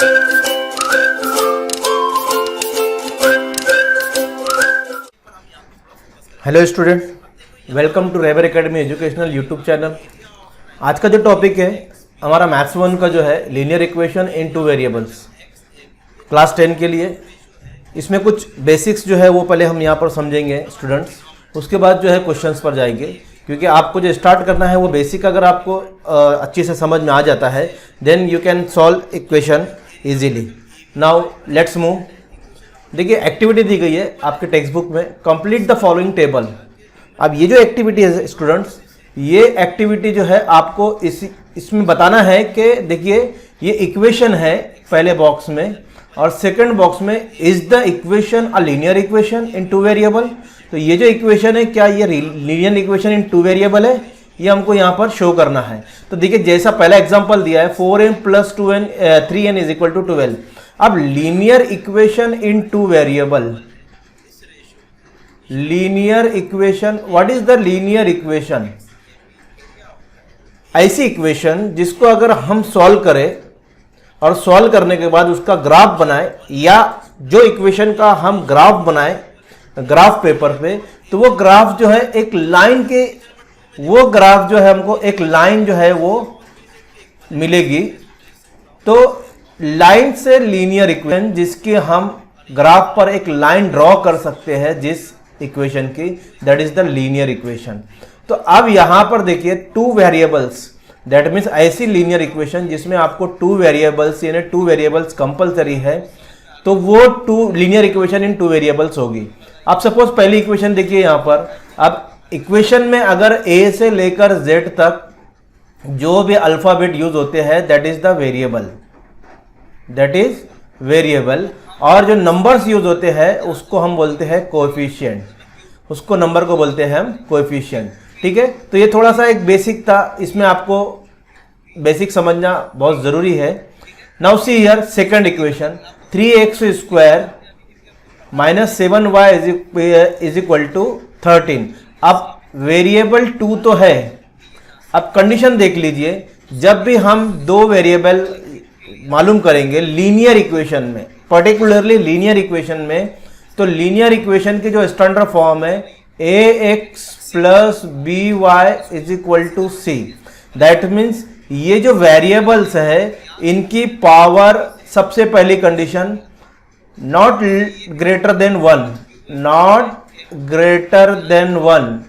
Hello student, welcome to rebar academy educational YouTube channel. आज का जो टॉपिक है हमारा मैथ्स 1 का जो है linear equation in two variables, class 10 के लिए। इसमें कुछ बेसिक्स जो है वो पहले हम यहाँ पर समझेंगे स्टूडेंट्स, उसके बाद जो है क्वेश्चंस पर जाएंगे, क्योंकि आपको जो स्टार्ट करना है वो बेसिक अगर आपको अच्छी से समझ में आ जाता है then you can solve equation easily. Now let's move. देखिए एक्टिविटी दी गई है आपके टेक्स्ट बुक में, कंप्लीट द फॉलोइंग टेबल। अब ये जो एक्टिविटी है स्टूडेंट्स, ये एक्टिविटी जो है आपको इसमें बताना है कि देखिए ये इक्वेशन है पहले बॉक्स में, और सेकंड बॉक्स में is the equation a linear equation in two variable. तो ये जो इक्वेशन है क्या ये linear equation in two variable है, ये हमको यहाँ पर शो करना है। तो देखिए जैसा पहला एग्जांपल दिया है 4n + 2n 3n is equal to 12। अब linear equation in two variable, linear equation, what is the linear equation? ऐसी इक्वेशन जिसको अगर हम सॉल्व करें और सॉल्व करने के बाद उसका ग्राफ बनाए, या जो इक्वेशन का हम ग्राफ बनाए ग्राफ पेपर पे, तो वो ग्राफ जो है एक लाइन के, वो ग्राफ जो है हमको एक लाइन जो है वो मिलेगी। तो लाइन से लीनियर इक्वेशन जिसके हम ग्राफ पर एक लाइन ड्रॉ कर सकते हैं जिस इक्वेशन की, that is the linear equation. तो अब यहां पर देखिए टू वेरिएबल्स, दैट मीन्स ऐसी लीनियर इक्वेशन जिसमें आपको टू वेरिएबल्स यानी टू वेरिएबल्स कंपलसरी है, तो वो two linear equation in two variables होगी। अब सपोज पहली इक्वेशन देखिए यहां पर, अब इक्वेशन में अगर ए से लेकर जेड तक जो भी अल्फाबेट यूज होते हैं that is the variable, that is variable, और जो नंबर्स यूज होते हैं उसको हम बोलते हैं कोएफिशिएंट, उसको नंबर को बोलते हैं हम कोएफिशिएंट। ठीक है, तो ये थोड़ा सा एक बेसिक था, इसमें आपको बेसिक समझना बहुत जरूरी है। Now see here second equation 3x² - 7y is equal to 13। अब वेरिएबल 2 तो है। अब कंडीशन देख लीजिए, जब भी हम दो वेरिएबल मालूम करेंगे लीनियर इक्वेशन में, पर्टिकुलरली लीनियर इक्वेशन में, तो लीनियर इक्वेशन की जो स्टैंडर्ड फॉर्म है ax + by is equal to c। That means ये जो वेरिएबल्स है इनकी पावर, सबसे पहली condition not greater than 1, not greater than 1,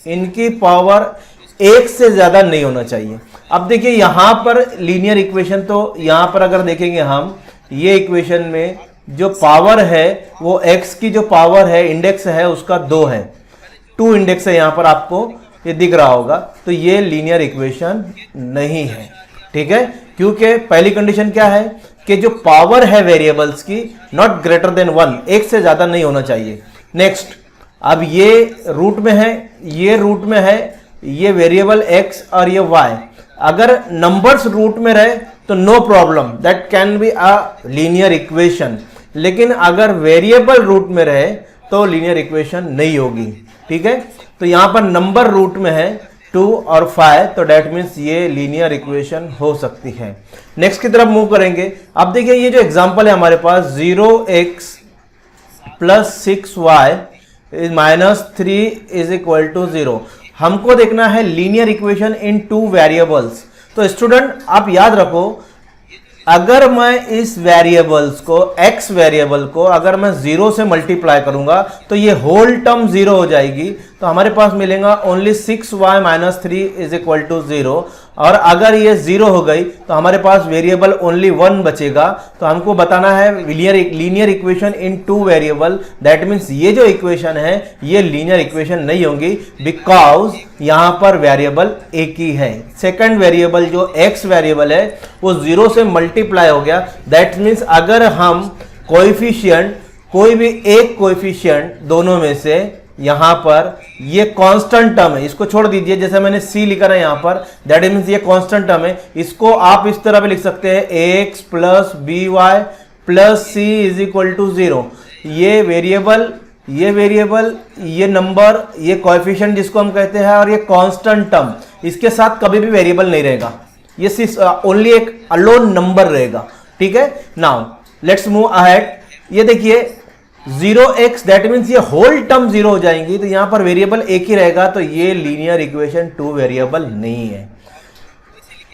इनकी पावर एक से ज्यादा नहीं होना चाहिए। अब देखिए यहां पर लीनियर इक्वेशन, तो यहां पर अगर देखेंगे हम, ये इक्वेशन में जो पावर है वो x की जो पावर है, इंडेक्स है उसका 2 है, 2 इंडेक्स है, यहां पर आपको ये दिख रहा होगा। तो ये लीनियर इक्वेशन नहीं है। ठीक है, क्योंकि पहली कंडीशन क्या है कि जो पावर है वेरिएबल्स की नॉट ग्रेटर देन 1, एक से ज्यादा नहीं होना चाहिए। नेक्स्ट, अब ये रूट में है, ये रूट में है, ये वेरिएबल x और ये y, अगर नंबर्स रूट में रहे तो no problem, that can be a linear equation. लेकिन अगर वेरिएबल रूट में रहे तो लीनियर इक्वेशन नहीं होगी। ठीक है, तो यहां पर नंबर रूट में है 2 और 5, तो दैट मीन्स ये लीनियर इक्वेशन हो सकती है। नेक्स्ट की तरफ मूव करेंगे। अब देखिए ये जो एग्जांपल है हमारे पास 0x + 6y - 3 is equal to 0। हमको देखना है linear equation in two variables. तो स्टूडेंट आप याद रखो, अगर मैं इस वेरिएबल्स को, x वेरिएबल को अगर मैं 0 से मल्टीप्लाई करूंगा तो ये होल टर्म 0 हो जाएगी, तो हमारे पास मिलेगा only 6y - 3 is equal to 0। और अगर ये 0 हो गई तो हमारे पास वेरिएबल ओनली 1 बचेगा। तो हमको बताना है linear equation in two variable, that means ये जो इक्वेशन है ये लीनियर इक्वेशन नहीं होगी, बिकॉज यहां पर वेरिएबल एक ही है। सेकंड वेरिएबल जो x वेरिएबल है वो 0 से मल्टीप्लाई हो गया। दैट मीन्स अगर हम कोएफिशिएंट, कोई भी एक कोएफिशिएंट दोनों में से, यहां पर ये कांस्टेंट टर्म है, इसको छोड़ दीजिए, जैसे मैंने c लिखा है यहां पर, दैट मीन्स ये कांस्टेंट टर्म है, इसको आप इस तरह भी लिख सकते हैं ax + by + c is equal to 0। ये वेरिएबल, ये नंबर, ये कोएफिशिएंट जिसको हम कहते हैं, और ये कांस्टेंट टर्म, इसके साथ कभी भी वेरिएबल नहीं रहेगा। ये ओनली एक अलोन नंबर रहेगा, ठीक है। Now let's move ahead. ये देखिए 0x, दैट मीन्स ये होल टर्म 0 हो जाएंगी, तो यहां पर वेरिएबल एक ही रहेगा, तो ये लीनियर इक्वेशन 2 वेरिएबल नहीं है।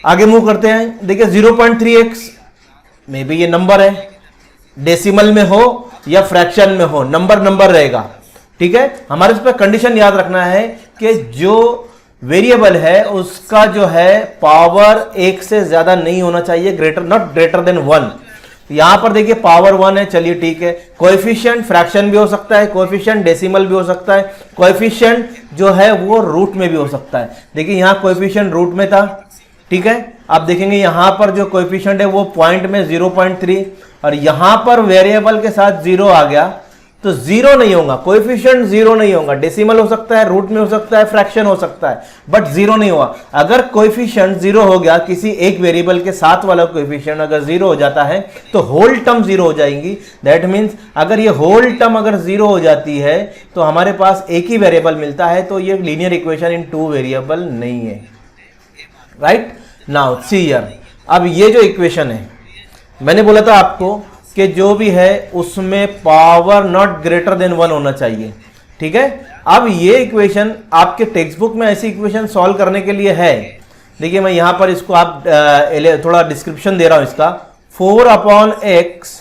आगे मूव करते हैं। देखिए 0.3x में भी ये नंबर है, डेसिमल में हो या फ्रैक्शन में हो, नंबर रहेगा, ठीक है। हमारे इस पर कंडीशन याद रखना है कि जो वेरिएबल है उसका जो है पावर एक से ज्यादा नहीं होना चाहिए, नॉट ग्रेटर देन 1। यहां पर देखिए पावर 1 है, चलिए ठीक है। कोएफिशिएंट फ्रैक्शन भी हो सकता है, कोएफिशिएंट डेसिमल भी हो सकता है, कोएफिशिएंट जो है वो रूट में भी हो सकता है। देखिए यहां कोएफिशिएंट रूट में था, ठीक है। आप देखेंगे यहां पर जो कोएफिशिएंट है वो पॉइंट में 0.3, और यहां पर वेरिएबल के साथ 0 आ गया तो 0 नहीं होगा, कोएफिशिएंट 0 नहीं होगा। डेसिमल हो सकता है, रूट में हो सकता है, फ्रैक्शन हो सकता है, बट 0 नहीं हुआ। अगर कोएफिशिएंट 0 हो गया, किसी एक वेरिएबल के साथ वाला कोएफिशिएंट अगर 0 हो जाता है तो होल टर्म 0 हो जाएंगी। दैट मीन्स अगर ये होल टर्म अगर 0 हो जाती है तो हमारे पास एक ही वेरिएबल मिलता है, तो ये लीनियर इक्वेशन इन 2 वेरिएबल नहीं है, राइट। नाउ सी हियर, अब ये जो इक्वेशन है, मैंने बोला था आपको कि जो भी है उसमें पावर नॉट ग्रेटर देन 1 होना चाहिए, ठीक है। अब ये इक्वेशन आपके टेक्स्ट बुक में ऐसी इक्वेशन सॉल्व करने के लिए है। देखिए मैं यहां पर इसको आप थोड़ा डिस्क्रिप्शन दे रहा हूं इसका। 4/x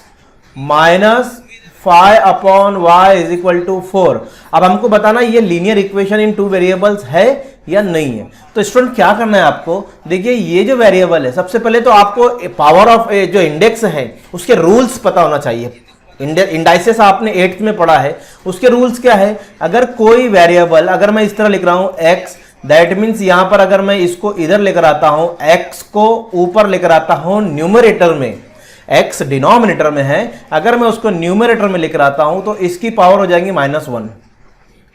minus 5/y is equal to 4। अब हमको बताना ये लीनियर इक्वेशन इन 2 वेरिएबल्स है या नहीं है। तो स्टूडेंट क्या करना है आपको, देखिए ये जो वेरिएबल है, सबसे पहले तो आपको पावर ऑफ जो इंडेक्स है उसके रूल्स पता होना चाहिए। इंडाइसेस आपने 8th में पढ़ा है, उसके रूल्स क्या है। अगर कोई वेरिएबल, अगर मैं इस तरह लिख रहा हूं x, दैट मीन्स यहां पर अगर मैं इसको इधर लेकर आता हूं, x को ऊपर लेकर आता हूं न्यूमरेटर में, x डिनोमिनेटर में है, अगर मैं उसको न्यूमरेटर में लेकर आता हूं तो इसकी पावर हो जाएंगी -1,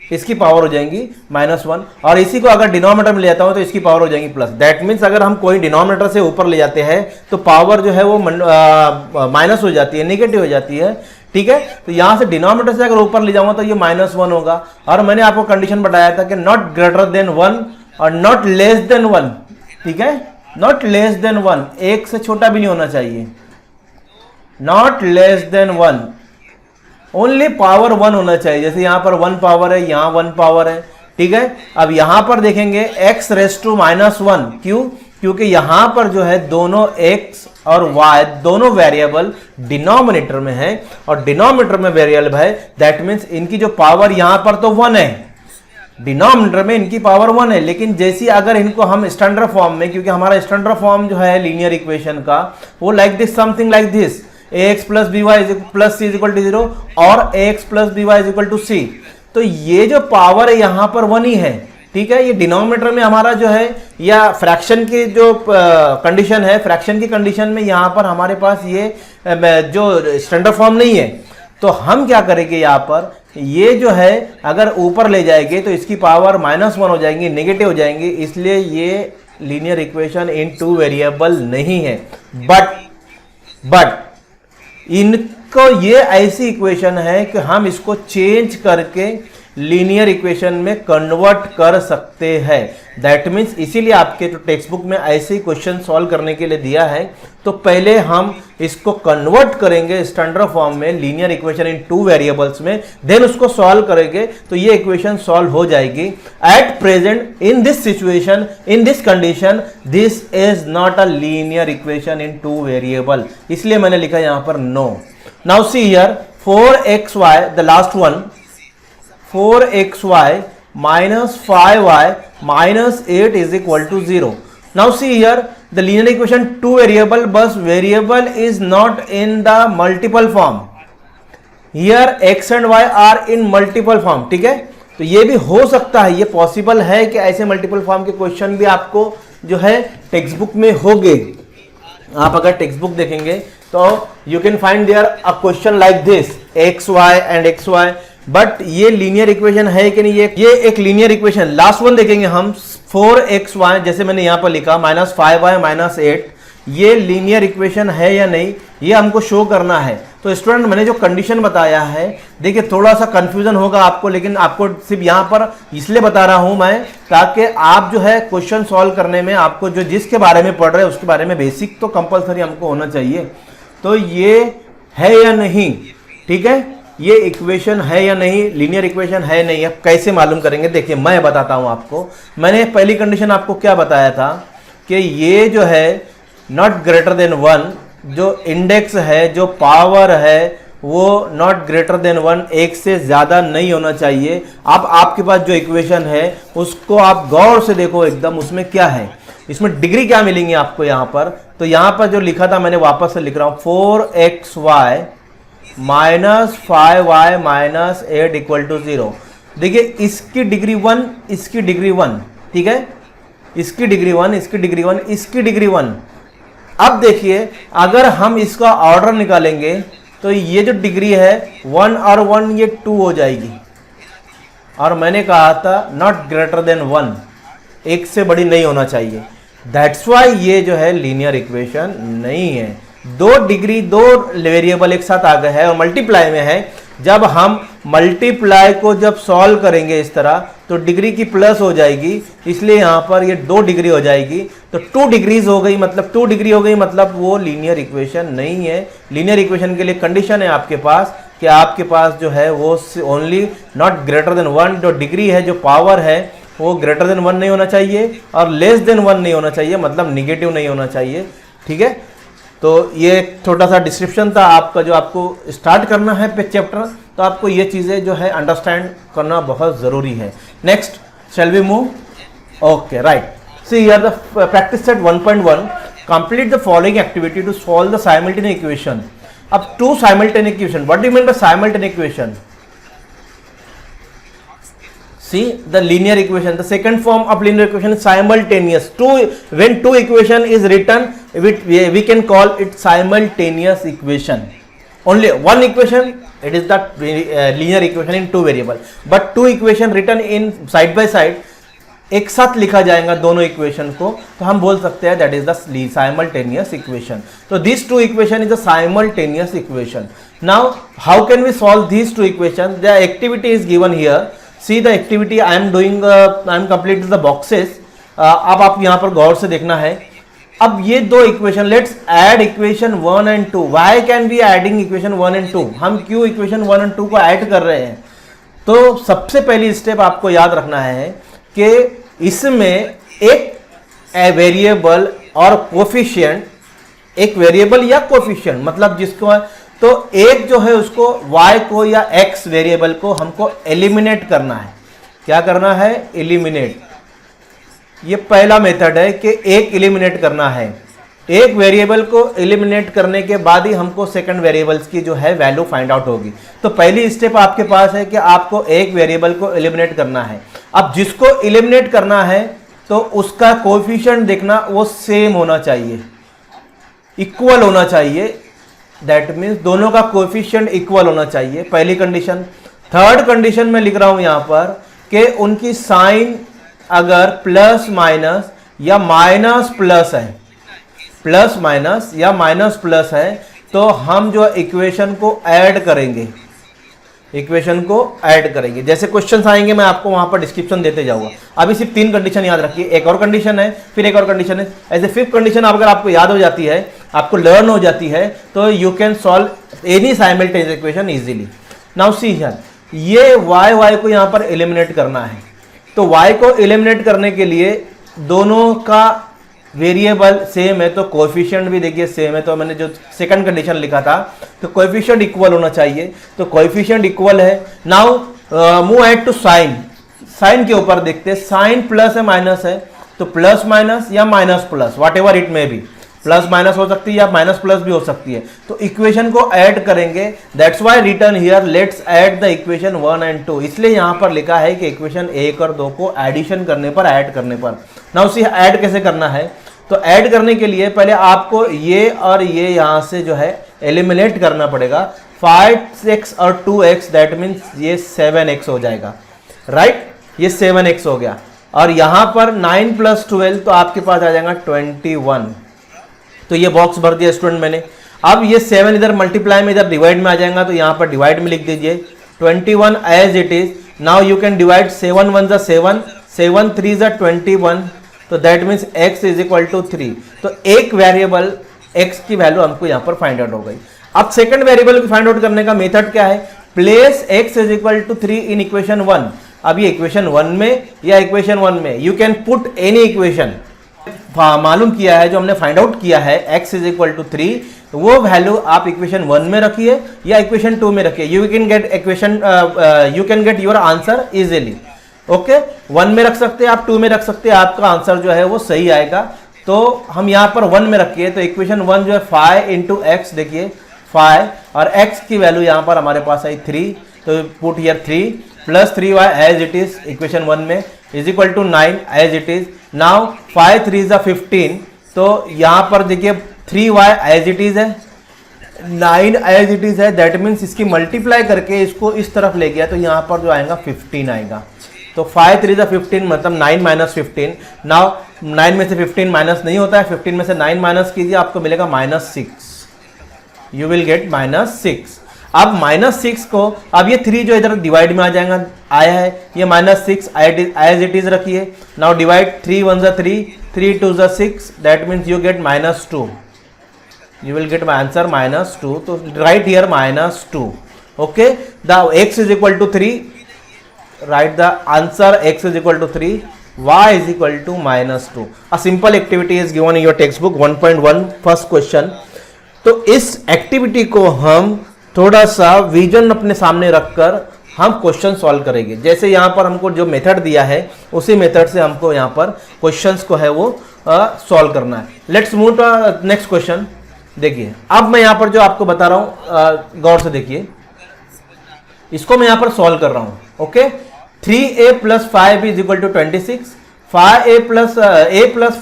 इसकी पावर हो जाएंगी -1, और इसी को अगर डिनोमिनेटर में ले जाता हूं तो इसकी पावर हो जाएंगी प्लस। दैट मीन्स अगर हम कोई डिनोमिनेटर से ऊपर ले जाते हैं तो पावर जो है वो माइनस हो जाती है, नेगेटिव हो जाती है, ठीक है। तो यहां से डिनोमिनेटर से अगर ऊपर ले जाऊंगा तो ये -1 होगा। और मैंने आपको कंडीशन बताया था कि नॉट ग्रेटर देन 1 और नॉट लेस देन 1, ठीक है। नॉट लेस देन 1, एक से छोटा भी नहीं होना चाहिए, not less than 1, only power 1 होना चाहिए। जैसे यहां पर 1 पावर है, यहां 1 पावर है, ठीक है। अब यहां पर देखेंगे x रेज़ टू -1, क्यों? क्योंकि यहां पर जो है दोनों x और y दोनों वेरिएबल डिनोमिनेटर में है, और डिनोमिनेटर में वेरिएबल है, दैट मीन्स इनकी जो पावर यहां पर तो 1 है, डिनोमिनेटर में इनकी पावर 1 है। लेकिन जैसी अगर इनको हम स्टैंडर्ड फॉर्म में, क्योंकि हमारा स्टैंडर्ड फॉर्म जो है लीनियर इक्वेशन का वो like this, something like this, ax plus B Y plus C is equal to 0 और ax plus B Y is equal to C. तो ये जो पावर है यहां पर 1 ही है, ठीक है। ये डिनोमिनेटर में हमारा जो है, या फ्रैक्शन की जो कंडीशन है, फ्रैक्शन की कंडीशन में यहां पर हमारे पास ये जो स्टैंडर्ड फॉर्म नहीं है, तो हम क्या करेंगे, यहां पर ये जो है अगर ऊपर ले जाएंगे तो इसकी पावर -1 हो जाएंगी, नेगेटिव हो जाएंगी, इसलिए ये लीनियर इक्वेशन इन 2 वेरिएबल नहीं है। बट इनको ये ऐसी इक्वेशन है कि हम इसको चेंज करके लीनियर इक्वेशन में कन्वर्ट कर सकते हैं। दैट मीन्स इसीलिए आपके जो टेक्स्ट बुक में ऐसे क्वेश्चन सॉल्व करने के लिए दिया है, तो पहले हम इसको कन्वर्ट करेंगे स्टैंडर्ड फॉर्म में, लीनियर इक्वेशन इन 2 वेरिएबल्स में, देन उसको सॉल्व करेंगे तो ये इक्वेशन सॉल्व हो जाएगी। At present in this situation, in this condition, this is not a linear equation in 2 variable, इसलिए मैंने लिखा यहां पर no. Now see here 4xy, the last one, 4xy minus 5y minus 8 is equal to 0. Now see here the linear equation 2 variable, but variable is not in the multiple form. Here x and y are in multiple form, ठीक है। तो ये भी हो सकता है, ये possible है कि ऐसे मल्टीपल फॉर्म के क्वेश्चन भी आपको जो है टेक्स्ट बुक में होंगे। आप अगर टेक्स्ट बुक देखेंगे तो you can find there a question like this, x y and x y, but ये लीनियर इक्वेशन है कि नहीं, ये एक लीनियर इक्वेशन। लास्ट वन देखेंगे हम, 4xy, जैसे मैंने यहां पर लिखा -5y -8, ये लीनियर इक्वेशन है या नहीं, ये हमको शो करना है। तो स्टूडेंट मैंने जो कंडीशन बताया है, देखिए थोड़ा सा कंफ्यूजन होगा आपको, लेकिन आपको सिर्फ यहाँ पर इसलिए बता रहा हूँ मैं ताकि आप जो है क्वेश्चन सॉल्व करने में आपको जो जिसके बारे में पढ़ रहे हैं उसके बारे में बेसिक तो कंपलसरी हमको होना चाहिए। तो ये है या नहीं, ठीक है, ये इक्वेशन है या नहीं, लीनियर इक्वेशन है नहीं, अब कैसे मालूम करेंगे? देखिए मैं बताता हूं आपको। मैंने पहली कंडीशन आपको क्या बताया था कि ये जो है नॉट ग्रेटर देन 1, जो इंडेक्स है, जो पावर है वो नॉट ग्रेटर देन 1, एक से ज्यादा नहीं होना चाहिए। अब आपके पास जो इक्वेशन है उसको आप गौर से देखो एकदम, उसमें क्या है, इसमें डिग्री क्या मिलेंगी आपको यहाँ पर। तो यहाँ पर जो लिखा था मैंने वापस से लिख रहा हूं, 4xy minus 5y minus 8 equal to 0। देखिए इसकी डिग्री 1, इसकी डिग्री 1, ठीक है, इसकी डिग्री 1, इसकी डिग्री 1, इसकी डिग्री 1। अब देखिए अगर हम इसका ऑर्डर निकालेंगे तो ये जो डिग्री है 1 और 1 ये 2 हो जाएगी, और मैंने कहा था नॉट ग्रेटर देन 1, एक से बड़ी नहीं होना चाहिए। दैट्स वाई ये जो है लीनियर इक्वेशन नहीं है। दो डिग्री, दो वेरिएबल एक साथ आ गए हैं और मल्टीप्लाई में है। जब हम मल्टीप्लाई को जब सॉल्व करेंगे इस तरह तो डिग्री की प्लस हो जाएगी, इसलिए यहां पर ये 2 डिग्री हो जाएगी। तो 2 डिग्रीज हो गई, मतलब 2 डिग्री हो गई, मतलब वो लीनियर इक्वेशन नहीं है। लीनियर इक्वेशन के लिए कंडीशन है आपके पास कि आपके पास जो है वो ओनली नॉट ग्रेटर देन 1, जो डिग्री है, जो पावर है वो ग्रेटर देन 1 नहीं होना चाहिए और लेस देन 1 नहीं होना चाहिए, मतलब निगेटिव नहीं होना चाहिए, ठीक है। तो ये छोटा सा डिस्क्रिप्शन था आपका, जो आपको स्टार्ट करना है पे चैप्टर, तो आपको ये चीज़ें जो है अंडरस्टैंड करना बहुत ज़रूरी है। Next shall we move? Okay, right. See here the practice set 1.1, complete the following activity to solve the simultaneous equation. अब 2 simultaneous equation, what do you mean by simultaneous equation? See the linear equation, the second form of linear equation is simultaneous. When two equation is written, we can call it simultaneous equation. Only one equation, it is the linear equation in 2 variable. But 2 equation written in side by side, एक साथ लिखा जाएगा दोनों equation को, तो हम बोल सकते हैं that is the simultaneous equation. तो this 2 equation is the simultaneous equation. Now how can we solve these 2 equation? The activity is given here. See the activity I am doing, I am completing the boxes. अब आप यहाँ पर गौर से देखना है। अब ये 2 equation, let's add equation 1 and 2। Why can be adding equation 1 and 2? हम क्यों इक्वेशन 1 एंड 2 को ऐड कर रहे हैं? तो सबसे पहली स्टेप आपको याद रखना है कि इसमें एक वेरिएबल और कोफिशिएंट, एक वेरिएबल या कोफिशिएंट, मतलब जिसको तो एक जो है उसको y को या x वेरिएबल को हमको एलिमिनेट करना है। क्या करना है? एलिमिनेट। ये पहला मेथड है कि एक एलिमिनेट करना है। एक वेरिएबल को एलिमिनेट करने के बाद ही हमको सेकंड वेरिएबल्स की जो है वैल्यू फाइंड आउट होगी। तो पहली स्टेप आपके पास है कि आपको एक वेरिएबल को एलिमिनेट करना है। अब जिसको एलिमिनेट करना है तो उसका कोएफिशिएंट देखना वो सेम होना चाहिए, इक्वल होना चाहिए। दैट मीन्स दोनों का कोएफिशिएंट इक्वल होना चाहिए, पहली कंडीशन। थर्ड कंडीशन में लिख रहा हूं यहां पर कि उनकी साइन अगर प्लस माइनस या माइनस प्लस है, प्लस माइनस या माइनस प्लस है, तो हम जो इक्वेशन को ऐड करेंगे, इक्वेशन को ऐड करेंगे। जैसे क्वेश्चंस आएंगे मैं आपको वहां पर डिस्क्रिप्शन देते जाऊंगा। अभी सिर्फ 3 कंडीशन याद रखिए, एक और कंडीशन है, फिर एक और कंडीशन है, ऐसे 5th कंडीशन अगर आपको याद हो जाती है, आपको लर्न हो जाती है, तो you can solve any simultaneous equation easily. Now see here, ये y को यहां पर एलिमिनेट करना है। तो y को एलिमिनेट करने के लिए दोनों का वेरिएबल सेम है तो कोएफिशिएंट भी देखिए सेम है। तो मैंने जो सेकंड कंडीशन लिखा था तो कोएफिशिएंट इक्वल होना चाहिए, तो कोएफिशिएंट इक्वल है। Now move at to sign. Sign के ऊपर देखते हैं, साइन प्लस है माइनस है, तो प्लस माइनस या minus plus, what ever it may be, plus minus हो सकती है या माइनस प्लस भी हो सकती है। तो इक्वेशन को ऐड करेंगे, that's why return here let's add the equation 1 and 2। इसलिए यहां पर लिखा है कि इक्वेशन 1 और 2 को एडिशन करने पर, ऐड करने पर। नाउ सी ऐड कैसे करना है? तो ऐड करने के लिए पहले आपको ये और ये यहां से जो है एलिमिनेट करना पड़ेगा। 5x और 2x, दैट मीन्स ये 7x हो जाएगा, राइट? ये 7x हो गया। और यहां पर 9 + 12 तो आपके पास आ जाएगा 21। तो ये बॉक्स भर दिया स्टूडेंट मैंने। अब ये 7 इधर मल्टीप्लाई में इधर डिवाइड में आ जाएगा, तो यहाँ पर डिवाइड में लिख दीजिए 21 as it is. Now you can divide 7 1 जा 7, 7 3 जा 21, तो that means x is equal to 3। तो एक वेरिएबल x की वैल्यू हमको यहाँ पर फाइंड आउट हो गई। अब सेकंड वेरिएबल को फाइंड आउट करने का मेथड क्या है, place x is equal to 3 in equation 1। अब ये इक्वेशन 1 में या इक्वेशन 1 में you can put any equation. मालूम किया है, जो हमने फाइंड आउट किया है x इज इक्वल टू 3, वो वैल्यू आप इक्वेशन 1 में रखिए या इक्वेशन 2 में रखिए, you can get your answer easily. Okay, 1 में रख सकते हैं आप, 2 में रख सकते हैं, आपका आंसर जो है वो सही आएगा। तो हम यहाँ पर 1 में रखिए, तो इक्वेशन 1 जो है 5 इंटू एक्स, देखिए 5, और x की वैल्यू यहाँ पर हमारे पास आई 3, तो put here 3 plus 3y as it is equation 1 में is equal to 9 as it is. Now 5 3 जा 15, तो यहाँ पर देखिए 3y एज इट इज है, 9 एज इट इज है, दैट मीन्स इसकी मल्टीप्लाई करके इसको इस तरफ ले गया, तो यहाँ पर जो आएगा 15 आएगा। तो 5 3 जा 15 मतलब 9 माइनस 15। नाउ 9 में से 15 माइनस नहीं होता है, 15 में से 9 माइनस कीजिए, आपको मिलेगा -6, यू विल गेट -6। अब -6 को, अब ये 3 जो इधर डिवाइड में आ जाएगा, आया है, ये -6 एज इट इज रखिए। नाउ डिवाइड 3 1 जा 3, 3 2 जा 6, that means you get -2, you will get my answer -2, तो write here -2। okay, the x is equal to 3, write the answer x is equal to 3, y is equal to -2। a simple activity is given in your textbook 1.1 first question। तो इस activity को हम थोड़ा सा vision अपने सामने रखकर हम क्वेश्चन सॉल्व करेंगे। जैसे यहाँ पर हमको जो मेथड दिया है उसी मेथड से हमको यहाँ पर क्वेश्चंस को है वो सॉल्व करना है। Let's move to next question. देखिए अब मैं यहाँ पर जो आपको बता रहा हूँ गौर से देखिए, इसको मैं यहाँ पर सॉल्व कर रहा हूँ। Okay, 3a plus 5b is equal to 26, 5a plus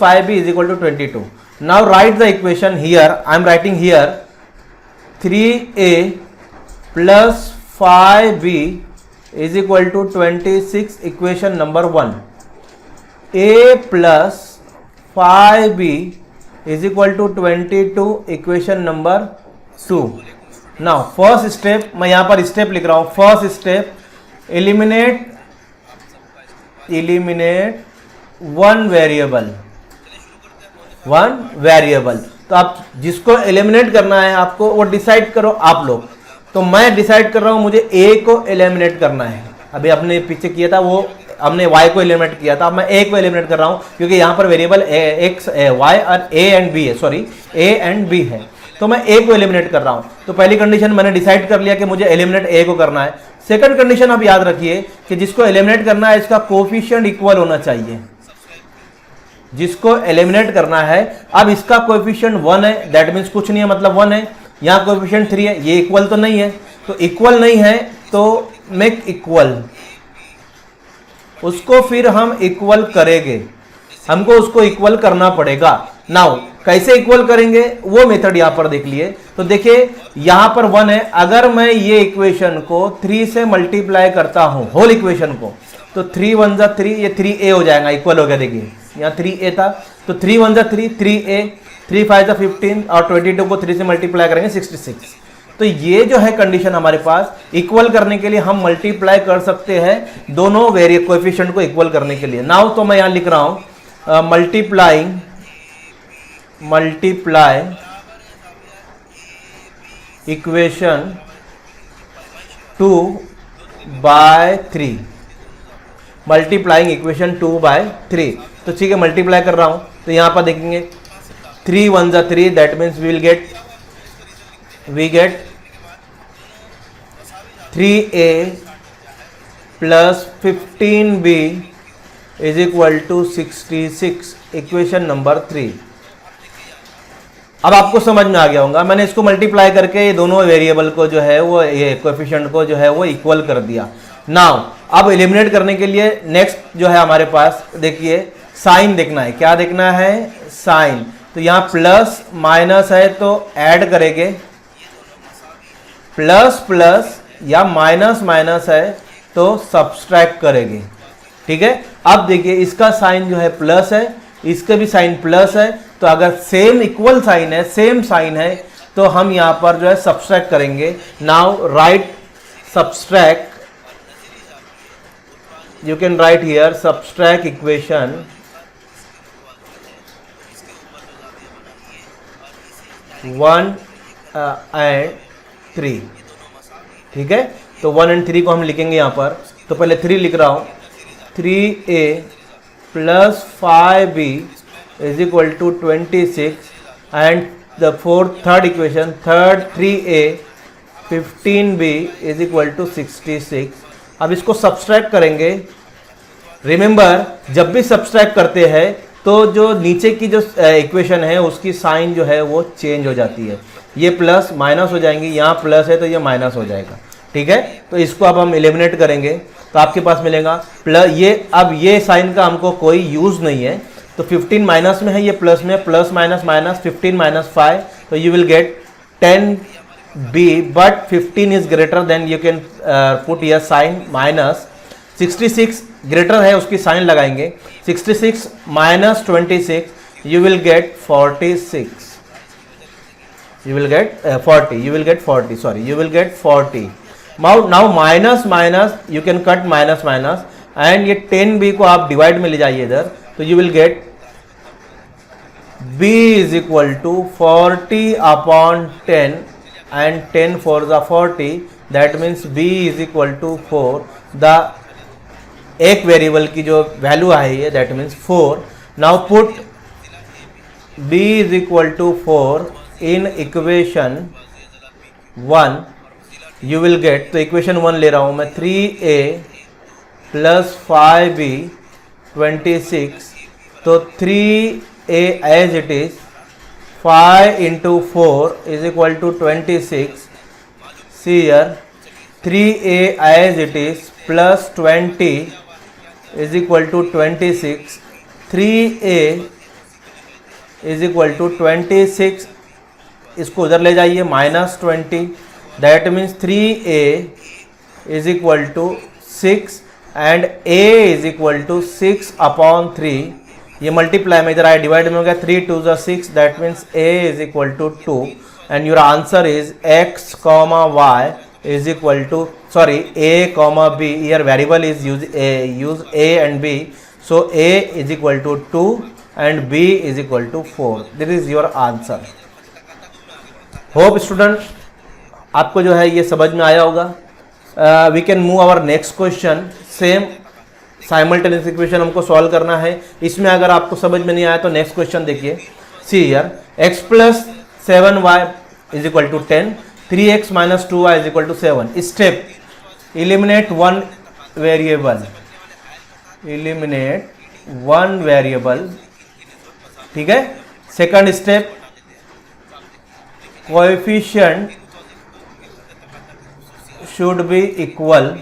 5b is equal to 22। Now write the equation here, I am writing here 3a plus 5b is equal to 26, equation number 1। a प्लस 5b is equal to 22, equation number 2। Now first step, मैं यहां पर step लिख रहा हूं। First step, eliminate one variable. तो आप जिसको एलिमिनेट करना है आपको वो डिसाइड करो आप लोग। तो मैं डिसाइड कर रहा हूं मुझे a को एलिमिनेट करना है। अभी आपने पीछे किया था वो हमने y को एलिमिनेट किया था, अब मैं a को एलिमिनेट कर रहा हूं क्योंकि यहां पर वेरिएबल x y और a एंड b है, सॉरी a एंड b है, तो मैं a को एलिमिनेट कर रहा हूं। तो पहली कंडीशन मैंने डिसाइड कर लिया कि मुझे एलिमिनेट a को करना है। सेकंड कंडीशन आप याद रखिए कि जिसको एलिमिनेट करना है इसका कोएफिशिएंट इक्वल होना चाहिए। जिसको एलिमिनेट करना है, अब इसका कोएफिशिएंट 1 है, दैट मीन्स कुछ नहीं है, मतलब 1 है। यहाँ कोएफिशिएंट 3 है, ये इक्वल तो नहीं है, तो इक्वल नहीं है तो मेक इक्वल, उसको फिर हम इक्वल करेंगे, हमको उसको इक्वल करना पड़ेगा। नाउ कैसे इक्वल करेंगे वो मेथड यहां पर देख लिए। तो देखिए यहां पर 1 है, अगर मैं ये इक्वेशन को 3 से मल्टीप्लाई करता हूं होल इक्वेशन को, तो 3 1 जा 3, ये 3a हो जाएगा, इक्वल हो गया। देखिए यहाँ 3a था, तो 3 1 जा 3, 3a, 3 5 जा 15 और 22 को 3 से मल्टीप्लाई करेंगे 66। तो ये जो है कंडीशन हमारे पास, इक्वल करने के लिए हम मल्टीप्लाई कर सकते हैं दोनों वेरिएबल कोएफिशिएंट को इक्वल करने के लिए। नाउ तो मैं यहां लिख रहा हूं multiply equation 2 by 3, multiplying equation 2 by 3। तो ठीक है, मल्टीप्लाई कर रहा हूं, तो यहां पर देखेंगे 3 1 जा 3, that means we get 3a plus 15b is equal to 66, equation number 3। अब आपको समझ में आ गया होगा, मैंने इसको मल्टीप्लाई करके ये दोनों वेरिएबल को जो है वो ये कोएफिशिएंट को जो है वो इक्वल कर दिया। नाउ अब एलिमिनेट करने के लिए नेक्स्ट जो है हमारे पास, देखिए साइन देखना है। क्या देखना है? साइन। तो यहाँ प्लस माइनस है तो ऐड करेंगे, प्लस प्लस या माइनस माइनस है तो सब्सट्रैक्ट करेंगे। ठीक है, अब देखिए इसका साइन जो है प्लस है, इसका भी साइन प्लस है, तो अगर सेम इक्वल साइन है, सेम साइन है, तो हम यहाँ पर जो है सब्सट्रैक्ट करेंगे. Now right subtract, you can write here subtract equation 1 and 3. ठीक है, तो 1 and 3 को हम लिखेंगे यहाँ पर. तो पहले 3 लिख रहा हूँ. 3a plus 5b is equal to 26 and the third equation, third 3a 15b is equal to 66. अब इसको सब्सट्रैक्ट करेंगे. रिमेंबर, जब भी सब्सट्रैक्ट करते हैं तो जो नीचे की जो इक्वेशन है उसकी साइन जो है वो चेंज हो जाती है. ये प्लस माइनस हो जाएंगी, यहाँ प्लस है तो ये माइनस हो जाएगा. ठीक है, तो इसको अब हम एलिमिनेट करेंगे तो आपके पास मिलेगा प्लस ये. अब ये साइन का हमको कोई यूज नहीं है, तो 15 माइनस में है, ये प्लस में, प्लस माइनस माइनस 15 माइनस 5, तो you will gate 10b, but 15 is greater than, you can put here sine minus. 66 greater है, उसकी साइन लगाएंगे. 66 minus 26, you will gate 46. You will get 40. You will get 40. Sorry, you will get 40. Now minus minus, you can cut minus minus, and ये 10b को आप divide में ले जाइए इधर, तो you will get b is equal to 40 upon 10, and 10 4 the 40. That means b is equal to 4. The एक variable की जो वैल्यू आई है, that means 4. Now put b is equal to 4 in equation 1. You will get, तो equation 1 ले रहा हूँ मैं, 3a plus 5b 26. तो 3a as it is, 5 into 4 is equal to 26. See here, 3a as it is plus 20 is equal to 26. 3a is equal to 26. इसको उधर ले जाइए, minus 20. That means 3a is equal to 6 and a is equal to 6 upon 3. ये multiply में इधर आया, divide में हो गया, 3 2 6. That means a is equal to 2 and your answer is x comma y is equal to, sorry, a comma b. Here variable is use a and b. So a is equal to 2 and b is equal to 4. This is your answer. Hope student आपको जो है ये समझ में आया होगा. We can move our next question. Same simultaneous equation हमको solve करना है. इसमें अगर आपको समझ में नहीं आया तो नेक्स्ट क्वेश्चन देखिए. See here, x plus 7y is equal to 10, 3x minus 2y is equal to 7. Step, eliminate one variable. Eliminate one variable. ठीक है. Second step, coefficient should be equal.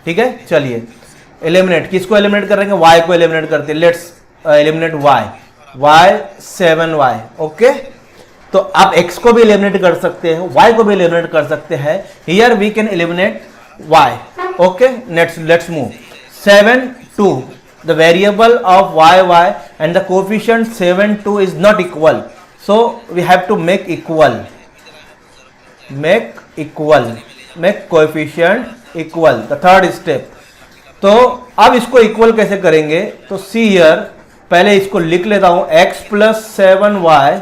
ठीक है, चलिए एलिमिनेट. किसको एलिमिनेट करेंगे? y को eliminate करते हैं. Let's eliminate y 7y. Okay, तो आप x को भी एलिमिनेट कर सकते हैं, y को भी एलिमिनेट कर सकते हैं. Here we can eliminate y. Okay, let's move. 7 2, the variable of y and the coefficient 7 2 is not equal. So we have to make equal. Make coefficient equal. The third step. तो अब इसको equal कैसे करेंगे? तो see here, पहले इसको लिख लेता हूं. x plus 7y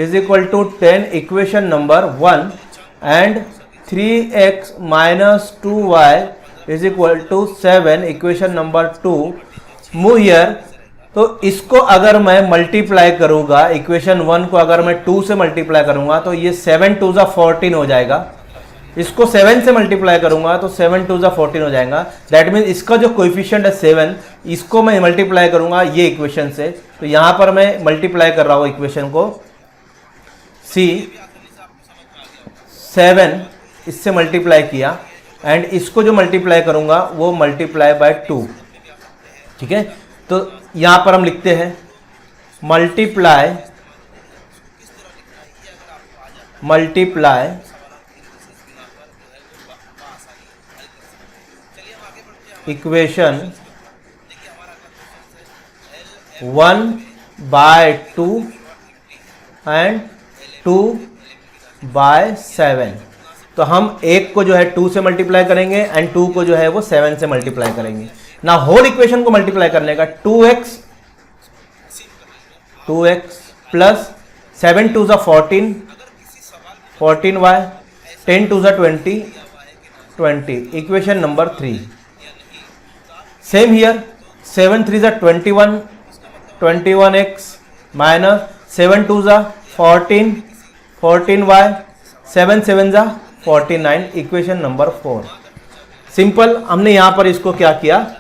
is equal to 10, equation number 1, and 3x minus 2y is equal to 7, equation number 2. Move here. तो इसको अगर मैं मल्टीप्लाई करूंगा, इक्वेशन 1 को अगर मैं 2 से मल्टीप्लाई करूंगा तो ये 7 2 14 हो जाएगा. इसको 7 से मल्टीप्लाई करूंगा तो 7 2 14 हो जाएगा. दैट मीन्स इसका जो कोएफिशिएंट है 7, इसको मैं मल्टीप्लाई करूंगा ये इक्वेशन से. तो यहां पर मैं मल्टीप्लाई कर रहा हूं इक्वेशन को. सी 7 इससे मल्टीप्लाई किया, एंड इसको जो मल्टीप्लाई करूंगा वो मल्टीप्लाई बाय 2. ठीक है, तो यहां पर हम लिखते हैं मल्टीप्लाई इक्वेशन 1 by 2 एंड 2/7। तो हम एक को जो है 2 से मल्टीप्लाई करेंगे एंड 2 को जो है वो 7 से मल्टीप्लाई करेंगे। ना होल इक्वेशन को मल्टीप्लाई करने का 2x प्लस 7 2 ज़ा 14 14y 10 2 ज़ा 20 20 इक्वेशन नंबर 3। सेम हियर 7 3 ज़ा 21 21x माइनस 7 2 ज़ा 14 14y 7 7 ज़ा 49 इक्वेशन नंबर 4। सिंपल, हमने यहां पर इसको क्या किया,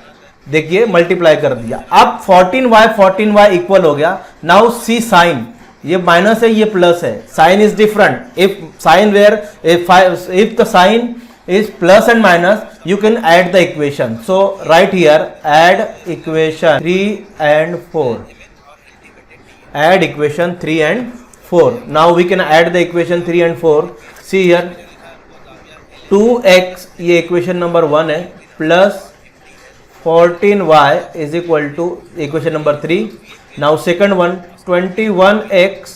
देखिए मल्टीप्लाई कर दिया। अब 14y इक्वल हो गया। नाउ सी साइन, ये माइनस है ये प्लस है, sign is different. If sign were if the sign is plus and minus, you can add the equation. So right here add equation 3 and 4, add equation 3 and 4. Now we can add the equation 3 and 4. See here 2x ये equation number 1 है plus 14y is equal to equation number 3. Now second one 21x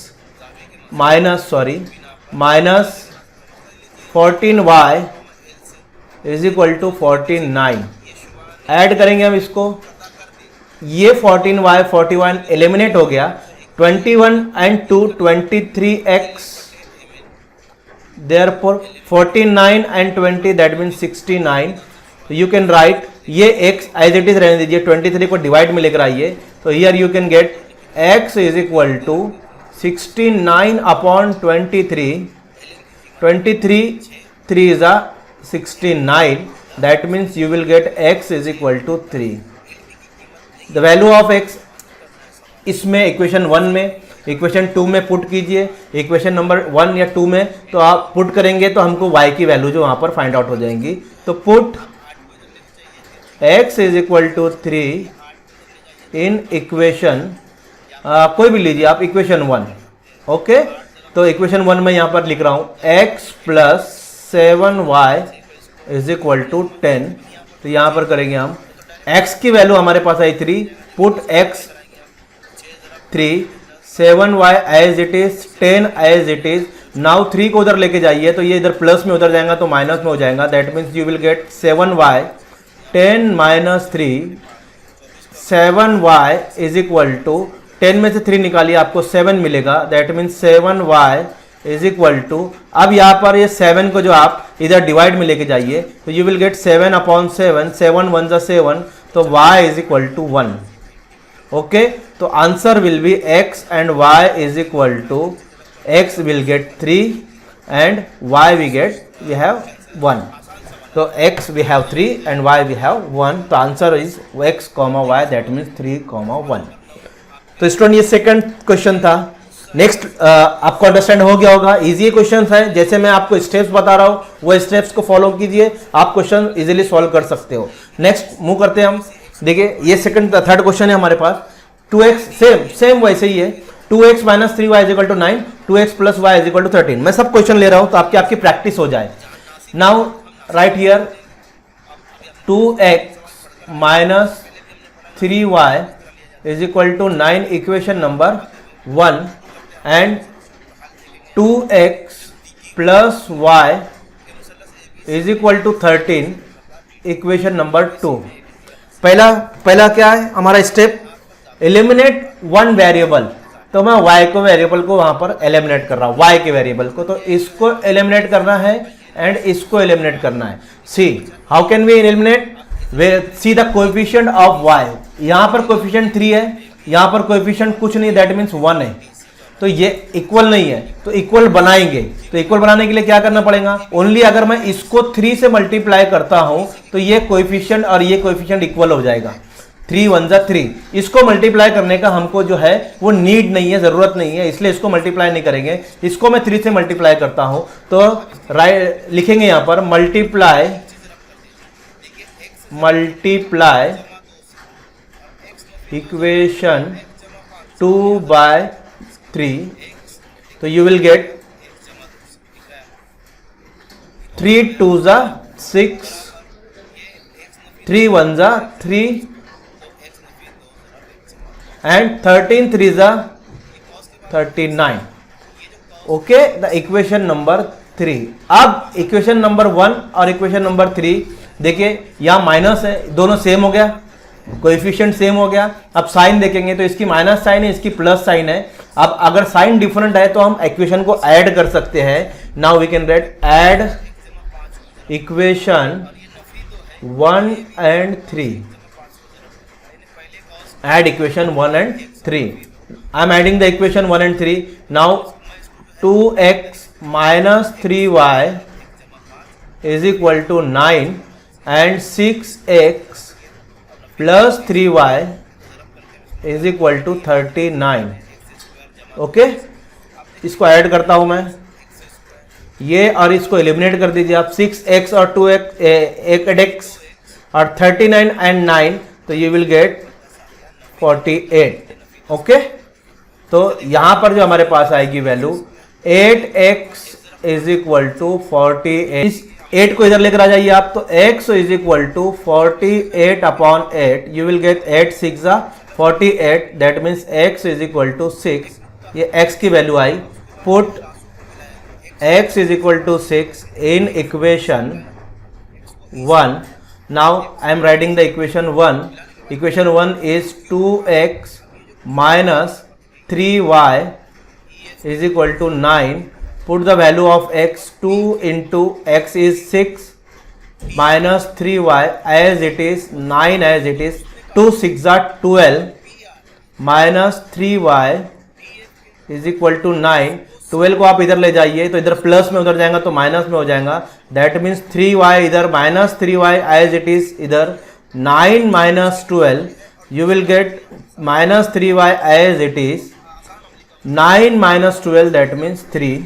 minus 14y is equal to 49। Add करेंगे हम इसको, ये 14y 41 eliminate हो गया। 21 and 2 23x, therefore 49 and 20 that means 69। You can write ये x as it is रहने दीजिए, 23 को डिवाइड में लेकर आइए। तो here you can get x is equal to 69 upon 23 3 is a 69, that means you will get x is equal to 3. The value of x इसमें equation 1 में, इक्वेशन 2 में पुट कीजिए, इक्वेशन नंबर 1 या 2 में तो आप पुट करेंगे तो हमको y की वैल्यू जो वहां पर फाइंड आउट हो जाएंगी। तो put x is equal to 3 in equation कोई भी लीजिए आप, इक्वेशन 1। ओके, तो इक्वेशन 1 में यहां पर लिख रहा हूं x plus 7y is equal to 10। तो यहां पर करेंगे हम x की वैल्यू हमारे पास आई 3, put x 3 7y as it is 10 as it is. Now 3 को उधर लेके जाइए तो ये इधर प्लस में उधर जाएगा तो माइनस में हो जाएगा। That means you will get 7y 10 minus 3 7y is equal to 10 में से 3 निकालिए आपको 7 मिलेगा। That means 7y is equal to, अब यहाँ पर ये 7 को जो आप इधर डिवाइड में लेके जाइए तो यू विल गेट 7 अपॉन 7 7 1 ज़ा 7, तो y is equal to 1। Okay, तो answer will be x and y is equal to x will get 3 and y we have 1। तो x we have 3 and y we have 1। तो answer is x, y, that means 3, 1। तो student ये second question था। Next आपको understand हो गया होगा, easy question है। जैसे मैं आपको स्टेप्स बता रहा हूँ वो स्टेप्स को फॉलो कीजिए, आप क्वेश्चन इजीली सॉल्व कर सकते हो। नेक्स्ट मूव करते हैं हम। देखिए ये थर्ड क्वेश्चन है हमारे पास। 2x सेम वैसे ही है, 2x minus 3y is equal to 9, 2x plus y is equal to 13। मैं सब क्वेश्चन ले रहा हूँ तो आपकी प्रैक्टिस हो जाए। Now write here 2x minus 3y is equal to 9 equation number 1 and 2x plus y is equal to 13 equation number 2। पहला क्या है हमारा स्टेप, एलिमिनेट वन वेरिएबल। तो मैं y को वेरिएबल को वहां पर एलिमिनेट कर रहा हूं, y के वेरिएबल को। तो इसको एलिमिनेट करना है एंड इसको एलिमिनेट करना है। See how can we eliminate, see the coefficient of y। यहां पर कोएफिशिएंट 3 है, यहां पर कोएफिशिएंट कुछ नहीं, दैट मीन्स 1 है। तो ये इक्वल नहीं है, तो इक्वल बनाएंगे। तो इक्वल बनाने के लिए क्या करना पड़ेगा, ओनली अगर मैं इसको 3 से मल्टीप्लाई करता हूं तो ये कोएफिशिएंट और ये कोएफिशिएंट इक्वल हो जाएगा। 3 1 ज़ा 3। इसको मल्टीप्लाई करने का हमको जो है वो नीड नहीं है, जरूरत नहीं है, इसलिए इसको मल्टीप्लाई नहीं करेंगे। इसको मैं 3 से मल्टीप्लाई करता हूं तो राइट लिखेंगे यहां पर मल्टीप्लाई इक्वेशन 2/3। तो यू विल गेट 3 2 ज़ा 6, 3 1 ज़ा 3 एंड 13 3 ज़ा 39। Okay, the equation number 3। अब इक्वेशन नंबर 1 और इक्वेशन नंबर 3 देखिए, यहां माइनस है, दोनों सेम हो गया, कोएफिशिएंट सेम हो गया। अब साइन देखेंगे तो इसकी माइनस साइन है, इसकी प्लस साइन है। अब अगर साइन डिफरेंट है तो हम इक्वेशन को ऐड कर सकते हैं। Now we can write add equation 1 and 3, add equation 1 and 3. I am adding the equation 1 and 3. Now 2x minus 3y is equal to 9 and 6x plus 3y is equal to 39. Okay, इसको add करता हूं मैं, ये और इसको eliminate कर दीजिए आप। 6x और 2x 8x और 39 एंड 9, तो यू विल गेट 48। ओके, तो यहां पर जो हमारे पास आएगी value 8x is equal to 48। 8 को इधर लेकर आ जाइए आप, तो x is equal to 48 upon 8, you will get 8 6 48, that means x is equal to 6। ये x की वैल्यू आई। Put x is equal to 6 in equation 1. Now I am writing the equation 1. Equation 1 is 2x minus 3y is equal to 9. Put the value of x, 2 into x is 6 minus 3y as it is, 9 as it is, 2 6 are 12 minus 3y is equal to 9. 12 को आप इधर ले जाइए तो इधर plus में उधर जाएगा तो माइनस में हो जाएगा। दैट मीन्स 3y इधर minus 3y as it is इधर, 9 minus 12, you will get minus 3y as it is, 9 minus 12 that means 3,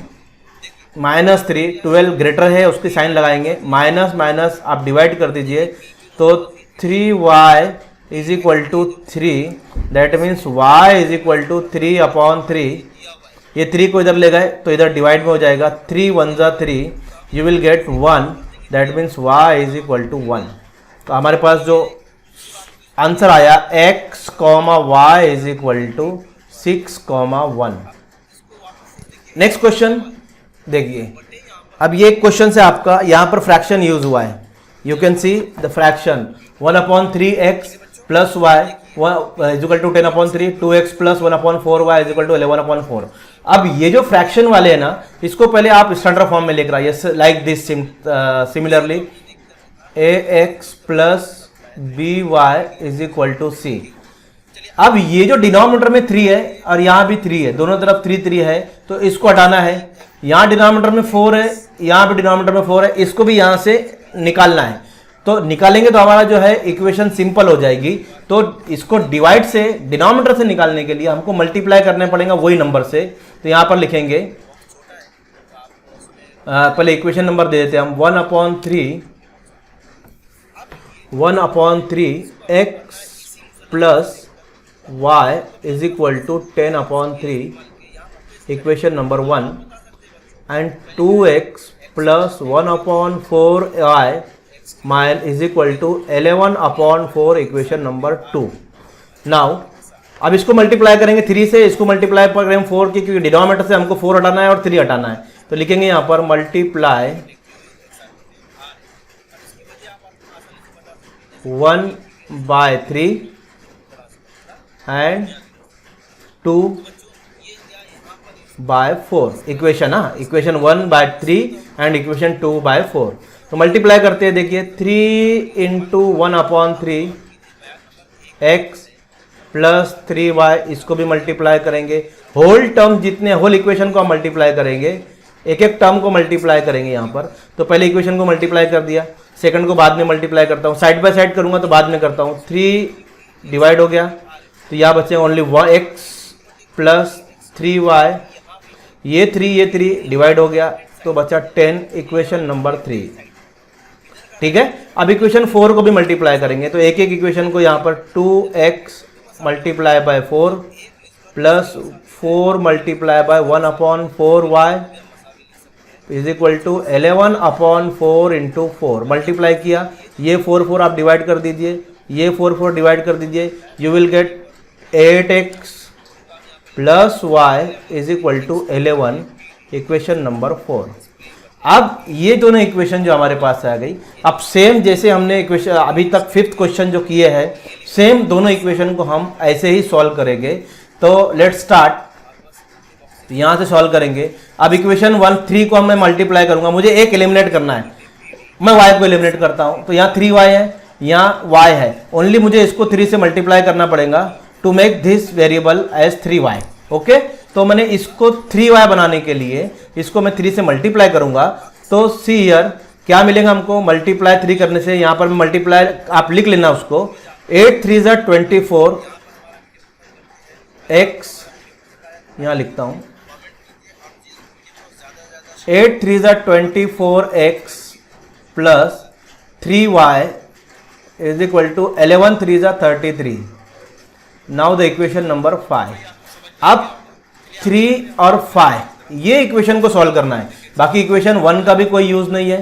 minus 3, 12 greater है उसकी साइन लगाएंगे, माइनस माइनस आप डिवाइड कर दीजिए, तो 3y is equal to 3, that means y is equal to 3 upon 3। ये 3 को इधर ले गए तो इधर डिवाइड में हो जाएगा, 3 1 जा 3, you will get 1, that means y is equal to 1। तो हमारे पास जो आंसर आया x, y is equal to 6, 1। Next question देखिए, अब ये क्वेश्चन से आपका यहाँ पर फ्रैक्शन यूज हुआ है। You can see the fraction 1/3x plus y is equal to 10/3, 2x plus 1/4y is equal to 11/4। अब ये जो फ्रैक्शन वाले हैं ना, इसको पहले आप स्टैंडर्ड फॉर्म में लेकर आइए, like this similarly ax plus by is equal to c। अब ये जो डिनोमिनेटर में 3 है और यहाँ भी 3 है, दोनों तरफ 3 3 है, तो इसको हटाना है। यहाँ डिनोमिनेटर में 4 है, यहाँ भी डिनोमिनेटर में 4 है, इसको भी यहाँ से निकालना है। तो निकालेंगे तो हमारा जो है इक्वेशन सिंपल हो जाएगी। तो इसको डिवाइड से, डिनोमिनेटर से निकालने के लिए हमको मल्टीप्लाई करना पड़ेगा वही नंबर से। तो यहां पर लिखेंगे, पहले इक्वेशन नंबर दे देते हैं हम, 1/3 x plus y is equal to 10/3, equation number 1, and 2x plus 1/4y mine is equal to 11/4, equation number 2। Now अब इसको मल्टीप्लाई करेंगे 3 से, इसको मल्टीप्लाई करेंगे 4 की, क्योंकि डिनोमिनेटर से हमको 4 हटाना है और 3 हटाना है। तो लिखेंगे यहां पर multiply 1/3 and 2/4 equation, equation 1/3 and equation 2/4। तो मल्टीप्लाई करते हैं, देखिए 3 इंटू 1/3 x प्लस 3y, इसको भी मल्टीप्लाई करेंगे। होल टर्म जितने, होल इक्वेशन को हम मल्टीप्लाई करेंगे, एक एक टर्म को मल्टीप्लाई करेंगे यहाँ पर। तो पहले इक्वेशन को मल्टीप्लाई कर दिया, सेकंड को बाद में मल्टीप्लाई करता हूँ, साइड बाय साइड करूँगा तो बाद में करता हूँ। 3 डिवाइड हो गया, तो यहाँ बचे ओनली x प्लस 3y, ये 3 डिवाइड हो गया तो बचा 10, इक्वेशन नंबर 3। ठीक है, अब इक्वेशन 4 को भी मल्टीप्लाई करेंगे, तो एक एक इक्वेशन को यहाँ पर 2x multiply by 4 plus 4 multiply by 1/4y is equal to 11/4 into 4। Multiply किया, ये 4 आप डिवाइड कर दीजिए, ये 4 डिवाइड कर दीजिए, you will get 8x plus y is equal to 11, equation number 4। अब ये दोनों इक्वेशन जो हमारे पास आ गई, अब सेम जैसे हमने इक्वेशन अभी तक 5th क्वेश्चन जो किए हैं, सेम दोनों इक्वेशन को हम ऐसे ही सॉल्व करेंगे। तो लेट्स स्टार्ट, यहां से सॉल्व करेंगे। अब इक्वेशन 1 3 को मैं मल्टीप्लाई करूंगा, मुझे एक एलिमिनेट करना है, मैं y को एलिमिनेट करता हूं। तो यहाँ 3y है, यहाँ y है, ओनली मुझे इसको 3 से मल्टीप्लाई करना पड़ेगा to make this variable as 3y। Okay, तो मैंने इसको 3y बनाने के लिए इसको मैं 3 से मल्टीप्लाई करूंगा। तो सी हियर क्या मिलेगा हमको, मल्टीप्लाई 3 करने से, यहां पर मल्टीप्लाई आप लिख लेना उसको, 8 3 ज़ा 24 x, यहां लिखता हूं 8 3 ज़ा 24 x plus 3y is equal to 11 3 ज़ा 33। Now the equation number 5। अब 3 और 5 ये इक्वेशन को सॉल्व करना है, बाकी इक्वेशन 1 का भी कोई यूज नहीं है,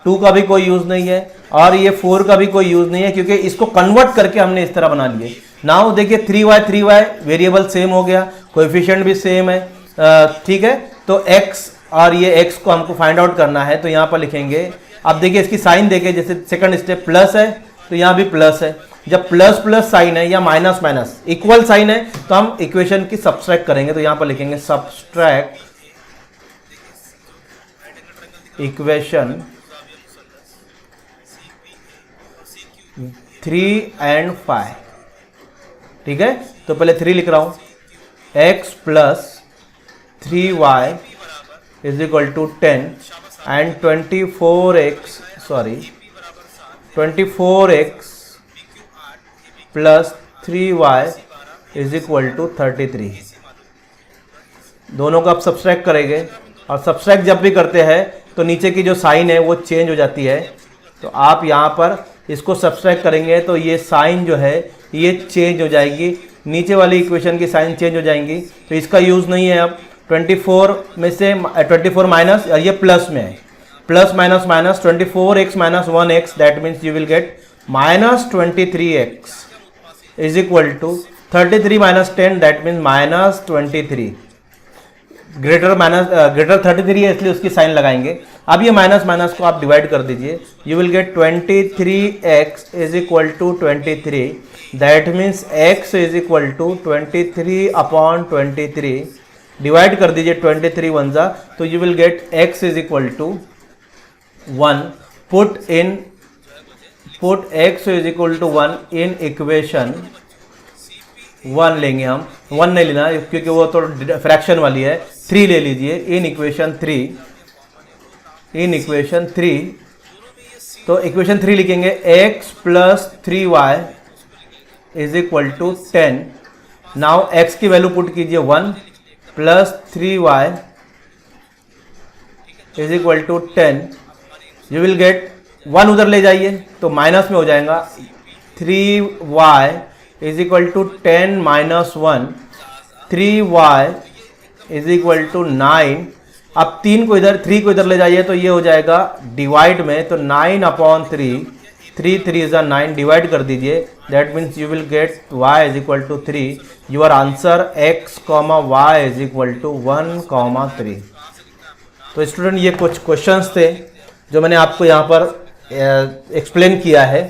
2 का भी कोई यूज नहीं है, और ये 4 का भी कोई यूज नहीं है, क्योंकि इसको कन्वर्ट करके हमने इस तरह बना लिए। नाउ देखिए 3y वेरिएबल सेम हो गया, कोएफिशिएंट भी सेम है, ठीक है। तो x और ये x को हमको फाइंड आउट करना है, तो यहाँ पर लिखेंगे। अब देखिए इसकी साइन देखें, जैसे सेकंड स्टेप प्लस है तो यहाँ भी प्लस है, जब प्लस प्लस साइन है या माइनस माइनस इक्वल साइन है तो हम इक्वेशन की सब्सट्रैक्ट करेंगे। तो यहाँ पर लिखेंगे सब्सट्रैक्ट इक्वेशन 3 and 5, ठीक है। तो पहले 3 लिख रहा हूं, x plus 3y is equal to 10 and 24x plus 3y is equal to 33। दोनों को आप सब्सट्रैक्ट करेंगे, और सब्सट्रैक्ट जब भी करते हैं तो नीचे की जो साइन है वो चेंज हो जाती है। तो आप यहाँ पर इसको सब्सट्रैक्ट करेंगे तो ये साइन जो है ये चेंज हो जाएगी, नीचे वाली इक्वेशन की साइन चेंज हो जाएंगी। तो इसका यूज़ नहीं है। अब 24 में से 24 माइनस, और ये प्लस में है, plus minus minus 24x minus 1x, that means you will get minus 23x is equal to 33 minus 10, that means minus 23। Greater 33 है इसलिए उसकी साइन लगाएंगे। अब ये माइनस माइनस को आप डिवाइड कर दीजिए, you will get 23x is equal to 23, that means x is equal to 23 upon 23। Divide कर दीजिए 23 1 ज़ा, तो you will get x is equal to 1। Put x is equal to 1 in equation 1 लेंगे हम, 1 नहीं लेना क्योंकि वो तो फ्रैक्शन वाली है, 3 ले लीजिए इन इक्वेशन 3। तो इक्वेशन 3 लिखेंगे, x plus 3y is equal to 10। Now x की वैल्यू पुट कीजिए 1 plus 3y is equal to 10। You will get 1 उधर ले जाइए तो माइनस में हो जाएगा, 3y is equal to 10 minus 1, 3y is equal to 9। अब 3 को इधर ले जाइए तो ये हो जाएगा डिवाइड में, तो 9 अपॉन 3, 3 3 इज 9, डिवाइड कर दीजिए, that means you will get y is equal to 3। Your answer x, y is equal to 1, 3। तो स्टूडेंट ये कुछ क्वेश्चंस थे जो मैंने आपको यहाँ पर एक्सप्लेन किया है।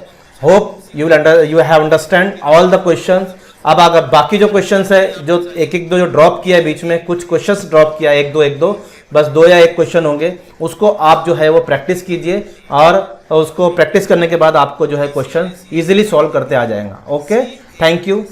Hope you have understand all the questions. अब अगर बाकी जो क्वेश्चंस है, जो एक दो जो ड्रॉप किया है बीच में, कुछ क्वेश्चंस ड्रॉप किया है, एक दो बस 2 या 1 क्वेश्चन होंगे, उसको आप जो है वो प्रैक्टिस कीजिए, और उसको प्रैक्टिस करने के बाद आपको जो है क्वेश्चन इजीली सॉल्व करते आ जाएगा। Okay, thank you.